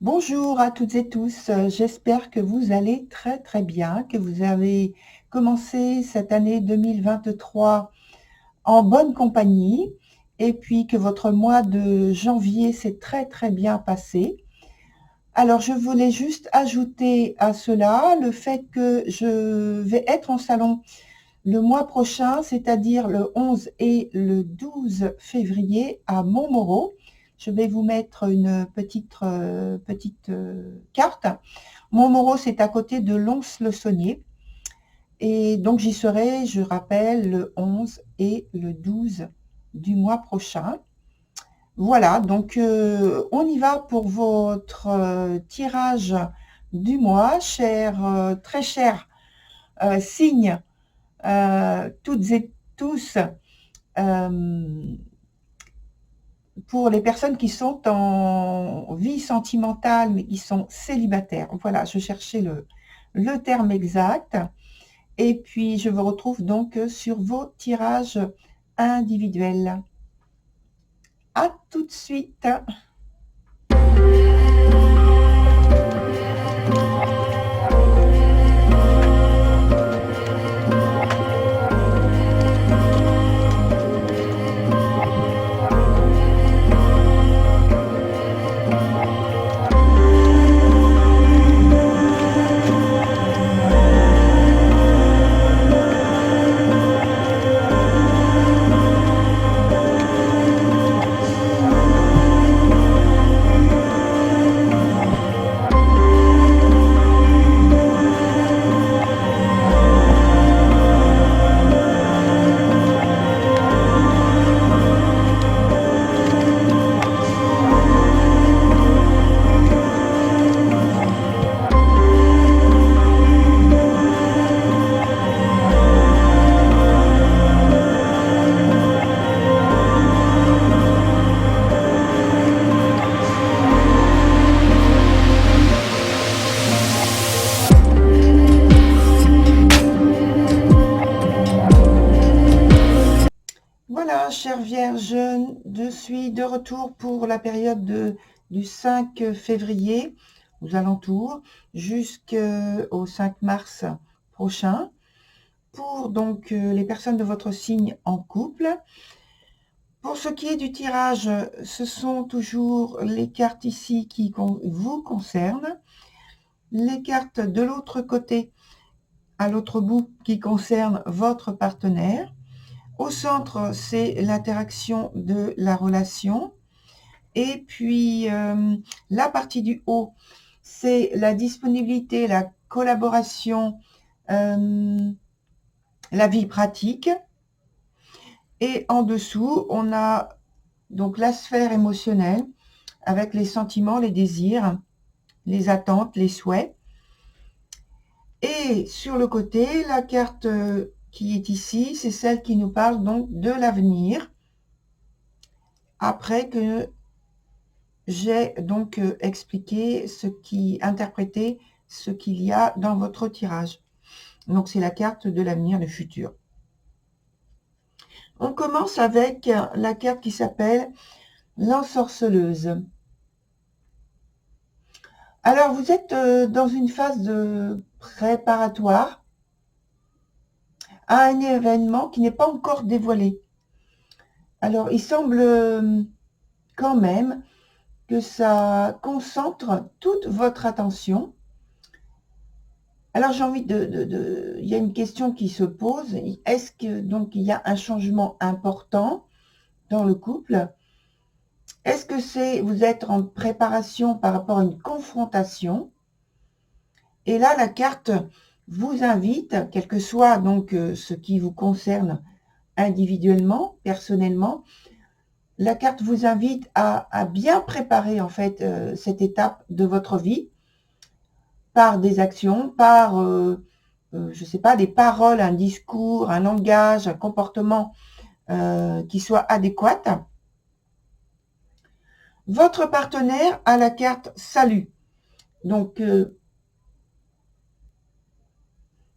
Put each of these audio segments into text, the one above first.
Bonjour à toutes et tous, j'espère que vous allez très très bien, que vous avez commencé cette année 2023 en bonne compagnie et puis que votre mois de janvier s'est très très bien passé. Alors je voulais juste ajouter à cela le fait que je vais être en salon le mois prochain, c'est-à-dire le 11 et le 12 février à Montmoreau. Je vais vous mettre une petite carte. Montmoreau, c'est à côté de Lons-le-Saunier. Et donc j'y serai, je rappelle, le 11 et le 12 du mois prochain. Voilà, donc on y va pour votre tirage du mois, très cher signe toutes et tous, pour les personnes qui sont en vie sentimentale, mais qui sont célibataires. Voilà, je cherchais le terme exact. Et puis, je vous retrouve donc sur vos tirages individuels. À tout de suite. Voilà, chère Vierge, je suis de retour pour la période du 5 février, aux alentours, jusqu'au 5 mars prochain, pour donc les personnes de votre signe en couple. Pour ce qui est du tirage, ce sont toujours les cartes ici qui vous concernent, les cartes de l'autre côté, à l'autre bout, qui concernent votre partenaire. Au centre, c'est l'interaction de la relation. Et puis, la partie du haut, c'est la disponibilité, la collaboration, la vie pratique. Et en dessous, on a donc la sphère émotionnelle avec les sentiments, les désirs, les attentes, les souhaits. Et sur le côté, la carte qui est ici, c'est celle qui nous parle donc de l'avenir. Après que j'ai donc interprété ce qu'il y a dans votre tirage. Donc c'est la carte de l'avenir, le futur. On commence avec la carte qui s'appelle l'ensorceleuse. Alors vous êtes dans une phase de préparatoire à un événement qui n'est pas encore dévoilé. Alors il semble quand même que ça concentre toute votre attention. Alors j'ai envie il y a une question qui se pose. Est-ce que donc il y a un changement important dans le couple? Est-ce que vous êtes en préparation par rapport à une confrontation? Et là, la carte vous invite, quel que soit donc ce qui vous concerne individuellement, personnellement, la carte vous invite à bien préparer en fait cette étape de votre vie par des actions, par, je sais pas, des paroles, un discours, un langage, un comportement qui soit adéquat. Votre partenaire a la carte salut. Donc,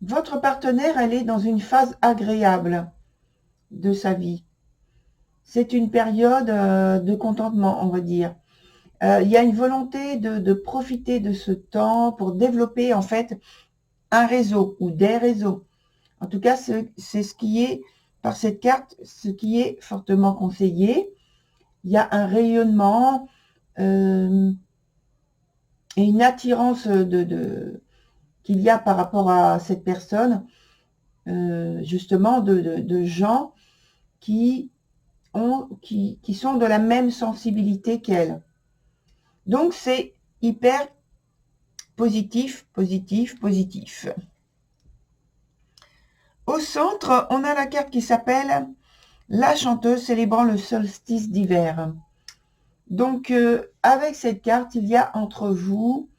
votre partenaire, elle est dans une phase agréable de sa vie. C'est une période de contentement, on va dire. Il y a une volonté de profiter de ce temps pour développer en fait un réseau ou des réseaux. En tout cas, c'est ce qui est, par cette carte, ce qui est fortement conseillé. Il y a un rayonnement et une attirance qu'il y a par rapport à cette personne, justement, de gens qui sont de la même sensibilité qu'elle. Donc, c'est hyper positif, positif, positif. Au centre, on a la carte qui s'appelle la chanteuse célébrant le solstice d'hiver. Donc, avec cette carte, il y a entre vous,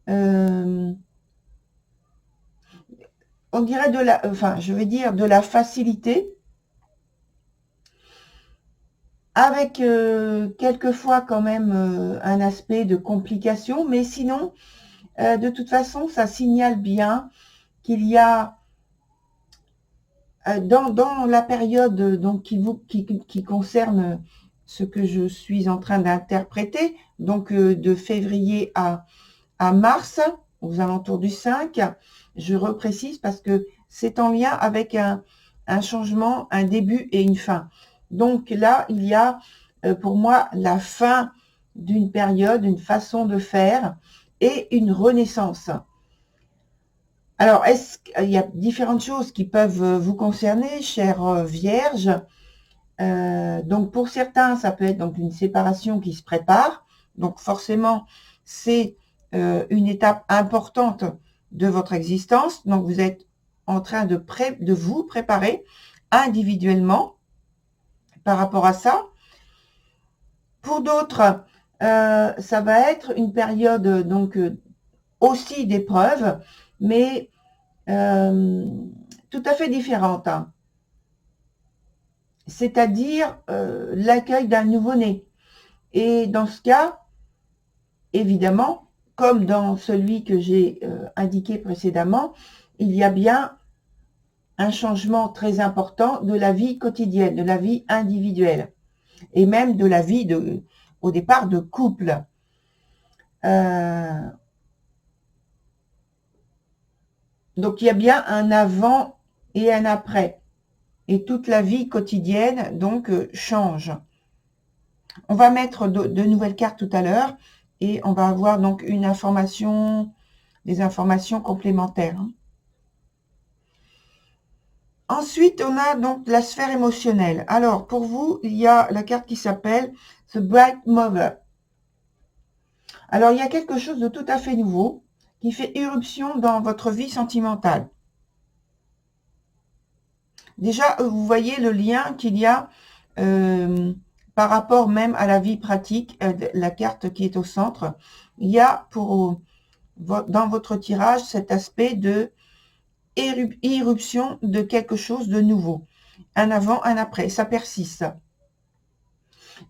on dirait je vais dire de la facilité, avec quelquefois quand même un aspect de complication, mais sinon, de toute façon, ça signale bien qu'il y a dans la période donc, qui concerne ce que je suis en train d'interpréter, donc de février à mars, aux alentours du 5, je reprécise parce que c'est en lien avec un changement, un début et une fin. Donc là, il y a pour moi la fin d'une période, une façon de faire et une renaissance. Alors, est-ce qu'il y a différentes choses qui peuvent vous concerner, chère Vierge? Donc, pour certains, ça peut être donc une séparation qui se prépare. Donc, forcément, c'est une étape importante de votre existence. Donc, vous êtes en train de vous préparer individuellement par rapport à ça. Pour d'autres, ça va être une période donc aussi d'épreuve, mais tout à fait différente. Hein. C'est-à-dire l'accueil d'un nouveau-né. Et dans ce cas, évidemment, comme dans celui que j'ai indiqué précédemment, il y a bien un changement très important de la vie quotidienne, de la vie individuelle, et même de la vie au départ de couple. Donc il y a bien un avant et un après. Et toute la vie quotidienne, donc, change. On va mettre de nouvelles cartes tout à l'heure et on va avoir donc des informations complémentaires. Ensuite, on a donc la sphère émotionnelle. Alors, pour vous, il y a la carte qui s'appelle The Bright Mother. Alors, il y a quelque chose de tout à fait nouveau qui fait irruption dans votre vie sentimentale. Déjà, vous voyez le lien qu'il y a par rapport même à la vie pratique, la carte qui est au centre. Il y a dans votre tirage cet aspect de irruption de quelque chose de nouveau. Un avant, un après, ça persiste.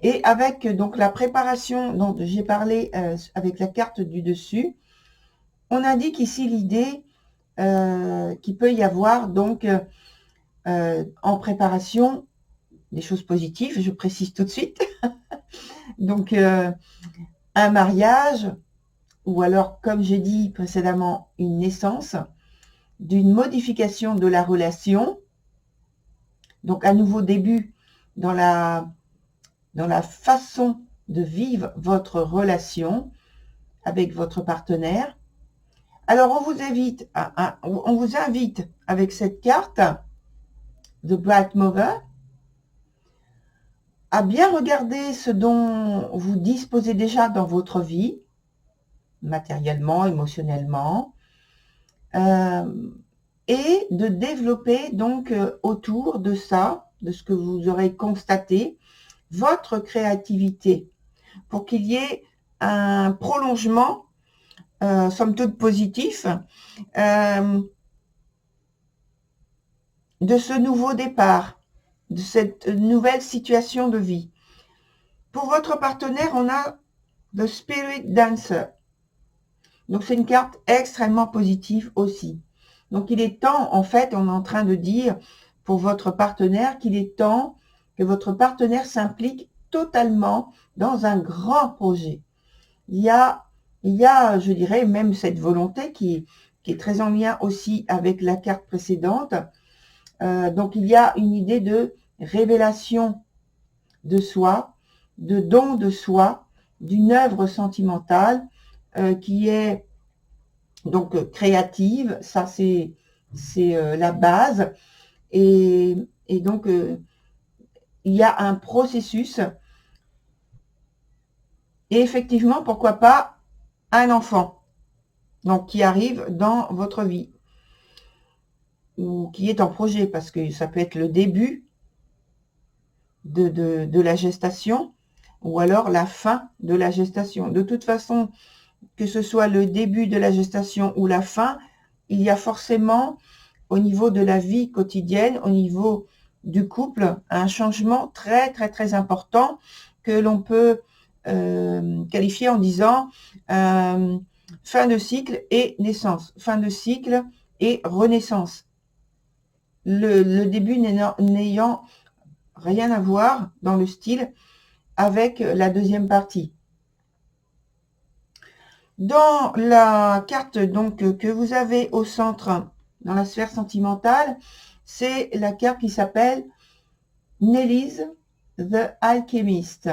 Et avec donc la préparation dont j'ai parlé avec la carte du dessus, on indique ici l'idée qu'il peut y avoir donc en préparation des choses positives, je précise tout de suite. Donc un mariage, ou alors comme j'ai dit précédemment, une naissance, d'une modification de la relation, donc un nouveau début dans la façon de vivre votre relation avec votre partenaire. Alors on vous invite avec cette carte, The Bright Mother, à bien regarder ce dont vous disposez déjà dans votre vie, matériellement, émotionnellement, et de développer donc autour de ça, de ce que vous aurez constaté, votre créativité, pour qu'il y ait un prolongement, somme toute positif, de ce nouveau départ, de cette nouvelle situation de vie. Pour votre partenaire, on a The Spirit Dancer. Donc, c'est une carte extrêmement positive aussi. Donc, il est temps, en fait, on est en train de dire pour votre partenaire qu'il est temps que votre partenaire s'implique totalement dans un grand projet. il y a, je dirais, même cette volonté qui est très en lien aussi avec la carte précédente. Donc, il y a une idée de révélation de soi, de don de soi, d'une œuvre sentimentale qui est donc créative. Ça, c'est la base. Et donc, il y a un processus. Et effectivement, pourquoi pas un enfant, donc qui arrive dans votre vie ou qui est en projet, parce que ça peut être le début de la gestation ou alors la fin de la gestation. De toute façon, que ce soit le début de la gestation ou la fin, il y a forcément au niveau de la vie quotidienne, au niveau du couple, un changement très très très important que l'on peut qualifier en disant fin de cycle et naissance, fin de cycle et renaissance. Le début n'ayant rien à voir dans le style avec la deuxième partie. Dans la carte donc que vous avez au centre dans la sphère sentimentale, c'est la carte qui s'appelle Nelly's The Alchemist.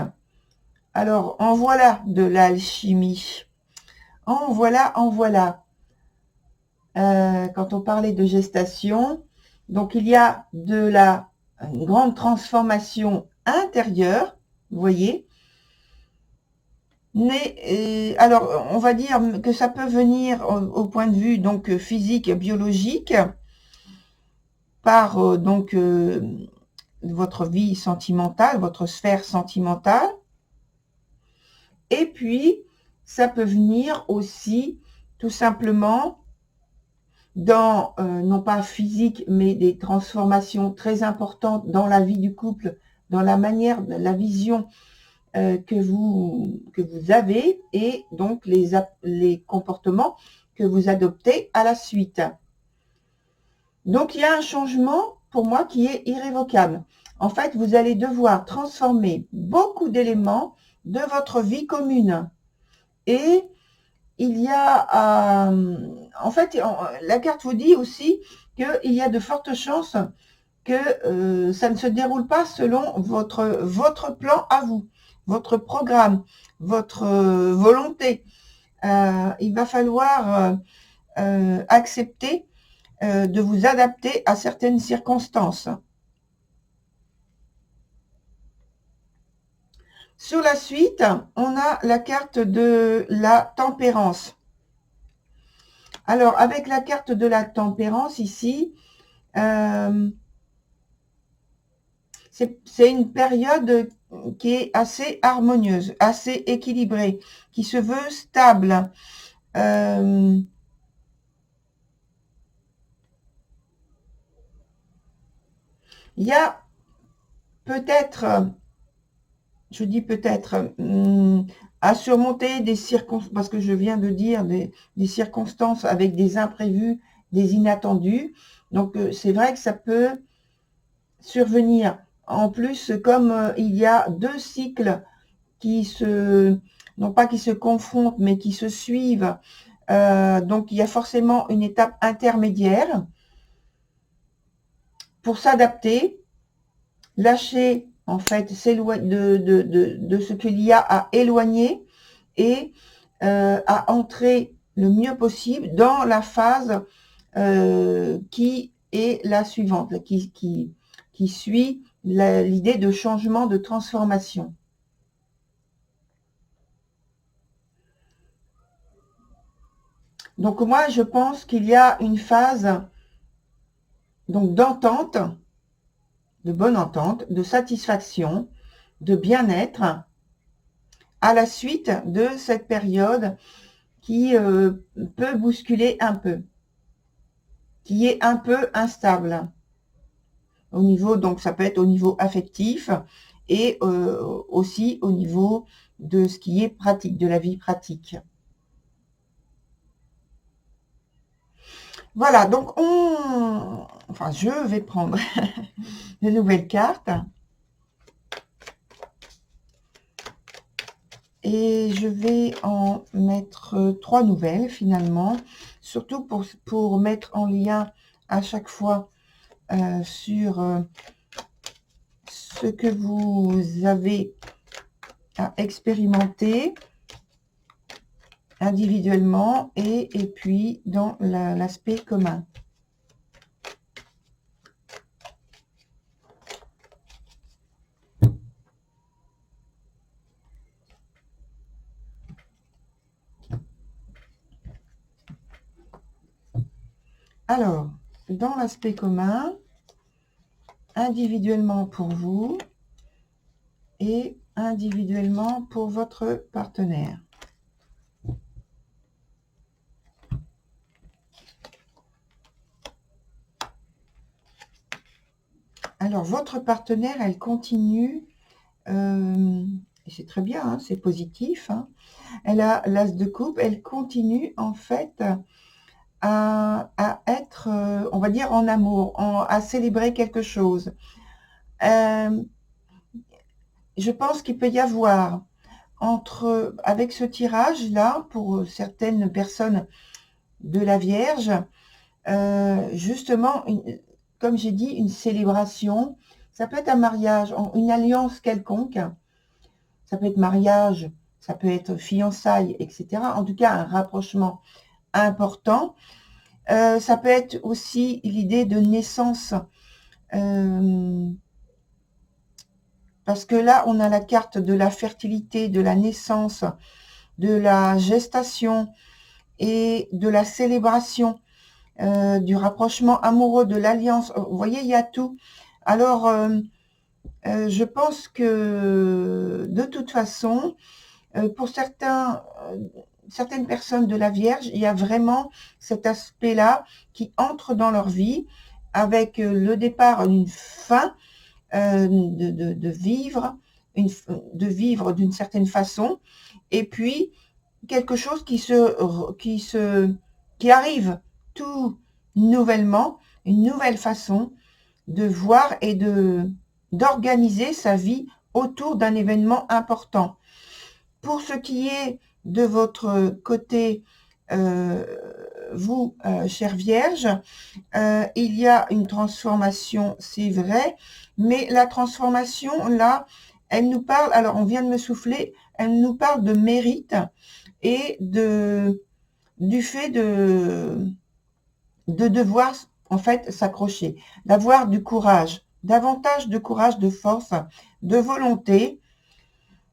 Alors, en voilà de l'alchimie. En voilà, en voilà. Quand on parlait de gestation, donc il y a une grande transformation intérieure, vous voyez. Mais, alors, on va dire que ça peut venir au point de vue donc physique, biologique, par donc votre vie sentimentale, votre sphère sentimentale. Et puis, ça peut venir aussi tout simplement dans, non pas physique, mais des transformations très importantes dans la vie du couple, dans la manière, la vision que vous avez et donc les comportements que vous adoptez à la suite. Donc, il y a un changement pour moi qui est irrévocable. En fait, vous allez devoir transformer beaucoup d'éléments de votre vie commune. Et il y a, en fait, la carte vous dit aussi qu'il y a de fortes chances que ça ne se déroule pas selon votre plan à vous, votre programme, votre volonté. Il va falloir accepter de vous adapter à certaines circonstances. Sur la suite, on a la carte de la tempérance. Alors, avec la carte de la tempérance ici, c'est une période qui est assez harmonieuse, assez équilibrée, qui se veut stable. Il y a peut-être, je dis peut-être, à surmonter des circonstances, parce que je viens de dire des circonstances avec des imprévus, des inattendus. Donc, c'est vrai que ça peut survenir. En plus, comme il y a deux cycles qui non pas qui se confrontent, mais qui se suivent, donc il y a forcément une étape intermédiaire pour s'adapter, lâcher en fait de ce qu'il y a à éloigner et à entrer le mieux possible dans la phase qui est la suivante, qui suit l'idée de changement, de transformation. Donc moi, je pense qu'il y a une phase donc d'entente, de bonne entente, de satisfaction, de bien-être à la suite de cette période qui peut bousculer un peu, qui est un peu instable. Au niveau, donc ça peut être au niveau affectif et aussi au niveau de ce qui est pratique, de la vie pratique. Voilà, donc je vais prendre de nouvelles cartes. Et je vais en mettre 3 nouvelles finalement, surtout pour mettre en lien à chaque fois sur ce que vous avez à expérimenter individuellement et puis dans l'aspect commun. Alors, dans l'aspect commun, individuellement pour vous et individuellement pour votre partenaire. Alors, votre partenaire, elle continue, et c'est très bien, hein, c'est positif, hein. Elle a l'as de coupe, elle continue en fait à être, on va dire, en amour, à célébrer quelque chose. Je pense qu'il peut y avoir, avec ce tirage-là, pour certaines personnes de la Vierge, justement, comme j'ai dit, une célébration. Ça peut être un mariage, une alliance quelconque. Ça peut être mariage, ça peut être fiançailles, etc. En tout cas, un rapprochement important. Ça peut être aussi l'idée de naissance. Parce que là, on a la carte de la fertilité, de la naissance, de la gestation et de la célébration, du rapprochement amoureux, de l'alliance. Vous voyez, il y a tout. Alors, je pense que de toute façon, pour certaines personnes de la Vierge, il y a vraiment cet aspect-là qui entre dans leur vie avec le départ, une fin, de vivre d'une certaine façon, et puis quelque chose qui arrive tout nouvellement, une nouvelle façon de voir et d'organiser sa vie autour d'un événement important. Pour ce qui est de votre côté, vous, chère Vierge, il y a une transformation, c'est vrai, mais la transformation, là, elle nous parle, alors on vient de me souffler, elle nous parle de mérite et du fait de devoir, en fait, s'accrocher, d'avoir du courage, davantage de courage, de force, de volonté,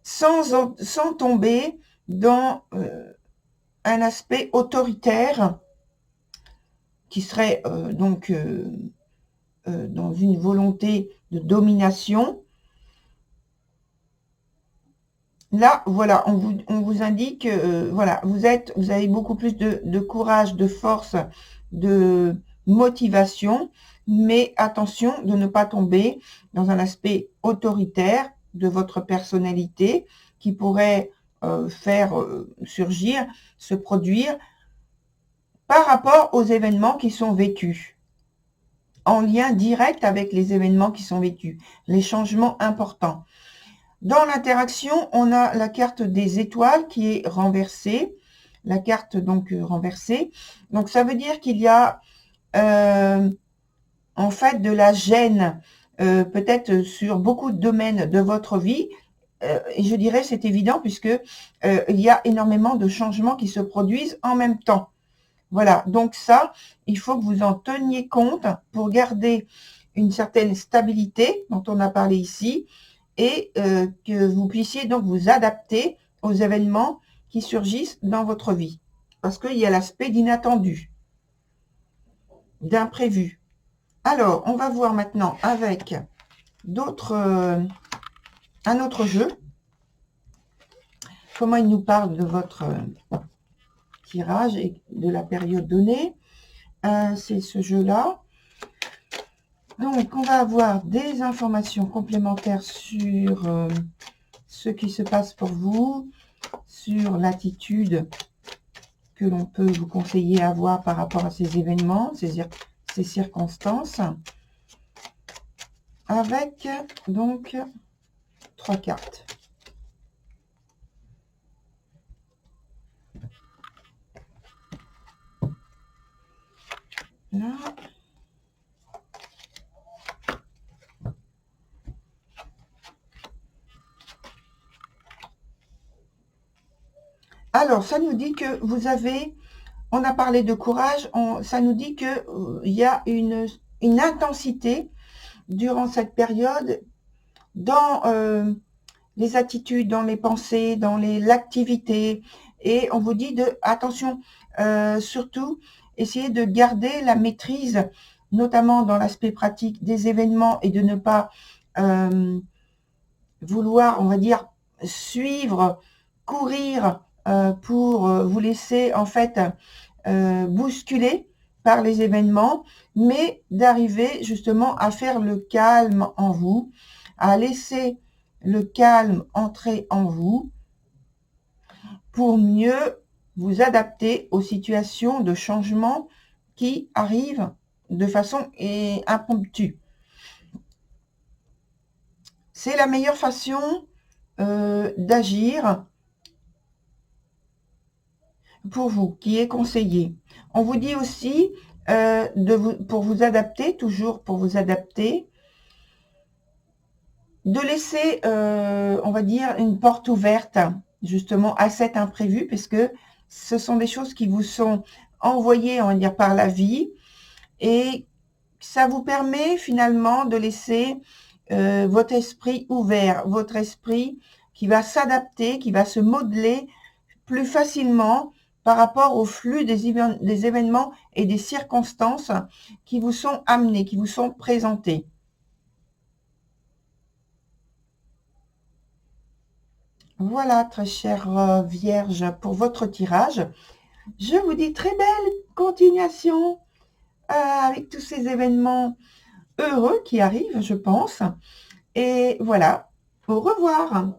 sans tomber dans un aspect autoritaire qui serait donc dans une volonté de domination. Là, voilà, on vous indique, voilà, vous avez beaucoup plus de courage, de force, de motivation, mais attention de ne pas tomber dans un aspect autoritaire de votre personnalité qui pourrait faire surgir, se produire par rapport aux événements qui sont vécus, en lien direct avec les événements qui sont vécus, les changements importants. Dans l'interaction, on a la carte des étoiles qui est renversée, la carte donc renversée. Donc ça veut dire qu'il y a en fait de la gêne, peut-être sur beaucoup de domaines de votre vie. Et je dirais c'est évident puisque il y a énormément de changements qui se produisent en même temps. Voilà, donc ça, il faut que vous en teniez compte pour garder une certaine stabilité dont on a parlé ici et que vous puissiez donc vous adapter aux événements qui surgissent dans votre vie. Parce qu'il y a l'aspect d'inattendu, d'imprévu. Alors, on va voir maintenant avec un autre jeu. Comment il nous parle de votre tirage et de la période donnée. C'est ce jeu-là. Donc, on va avoir des informations complémentaires sur ce qui se passe pour vous, sur l'attitude que l'on peut vous conseiller à avoir par rapport à ces événements, ces circonstances, avec donc 3 cartes. Alors, ça nous dit que vous avez, on a parlé de courage, ça nous dit que il y a une intensité durant cette période dans les attitudes, dans les pensées, dans l'activité. Et on vous dit de, attention, surtout, essayez de garder la maîtrise, notamment dans l'aspect pratique des événements et de ne pas vouloir, on va dire, suivre, courir pour vous laisser en fait bousculer par les événements, mais d'arriver justement à faire le calme en vous, à laisser le calme entrer en vous pour mieux vous adapter aux situations de changement qui arrivent de façon impromptue. C'est la meilleure façon d'agir pour vous, qui est conseillé. On vous dit aussi, pour vous adapter, toujours pour vous adapter, de laisser, on va dire, une porte ouverte, justement, à cet imprévu, parce que ce sont des choses qui vous sont envoyées, on va dire, par la vie, et ça vous permet finalement de laisser votre esprit ouvert, votre esprit qui va s'adapter, qui va se modeler plus facilement par rapport au flux des événements et des circonstances qui vous sont amenés, qui vous sont présentés. Voilà, très chère Vierge, pour votre tirage. Je vous dis très belle continuation avec tous ces événements heureux qui arrivent, je pense. Et voilà, au revoir.